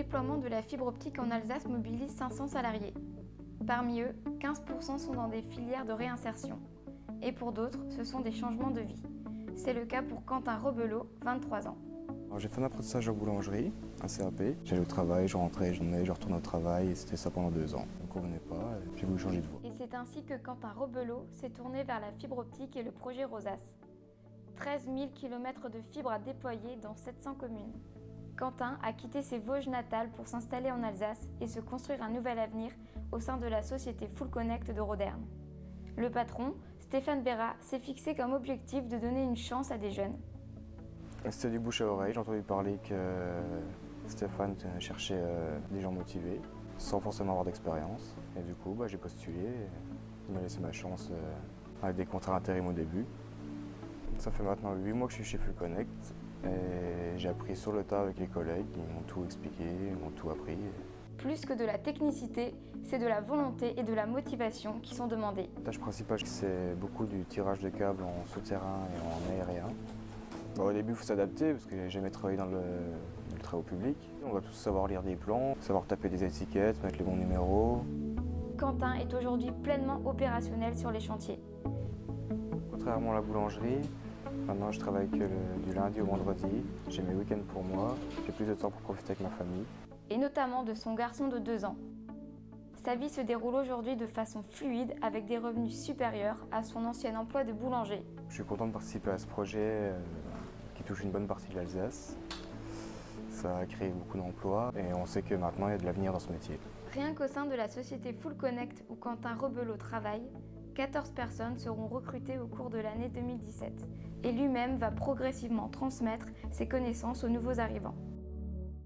déploiement de la fibre optique en Alsace mobilise 500 salariés. Parmi eux, 15% sont dans des filières de réinsertion. Et pour d'autres, ce sont des changements de vie. C'est le cas pour Quentin Rebelot, 23 ans. J'ai fait un apprentissage en boulangerie, un CAP. J'allais au travail, je rentrais, je retournais au travail et c'était ça pendant 2 ans. Ça ne me convenait pas et j'ai voulu changer de voie. Et c'est ainsi que Quentin Rebelot s'est tourné vers la fibre optique et le projet Rosas. 13 000 km de fibres à déployer dans 700 communes. Quentin a quitté ses Vosges natales pour s'installer en Alsace et se construire un nouvel avenir au sein de la société Full Connect de Roderne. Le patron, Stéphane Béra, s'est fixé comme objectif de donner une chance à des jeunes. C'était du bouche à oreille, j'ai entendu parler que Stéphane cherchait des gens motivés, sans forcément avoir d'expérience. Et du coup, j'ai postulé, il m'a laissé ma chance avec des contrats intérim au début. Ça fait maintenant 8 mois que je suis chez Full Connect et j'ai appris sur le tas avec les collègues, ils m'ont tout expliqué, ils m'ont tout appris. Plus que de la technicité, c'est de la volonté et de la motivation qui sont demandées. La tâche principale, c'est beaucoup du tirage de câbles en souterrain et en aérien. Au début, il faut s'adapter parce que j'ai jamais travaillé dans le très haut public. On va tous savoir lire des plans, savoir taper des étiquettes, mettre les bons numéros. Quentin est aujourd'hui pleinement opérationnel sur les chantiers. Contrairement à la boulangerie, maintenant je travaille que du lundi au vendredi. J'ai mes week-ends pour moi, j'ai plus de temps pour profiter avec ma famille. Et notamment de son garçon de 2 ans. Sa vie se déroule aujourd'hui de façon fluide avec des revenus supérieurs à son ancien emploi de boulanger. Je suis content de participer à ce projet qui touche une bonne partie de l'Alsace. Ça a créé beaucoup d'emplois et on sait que maintenant il y a de l'avenir dans ce métier. Rien qu'au sein de la société Full Connect où Quentin Rebelot travaille, 14 personnes seront recrutées au cours de l'année 2017. Et lui-même va progressivement transmettre ses connaissances aux nouveaux arrivants.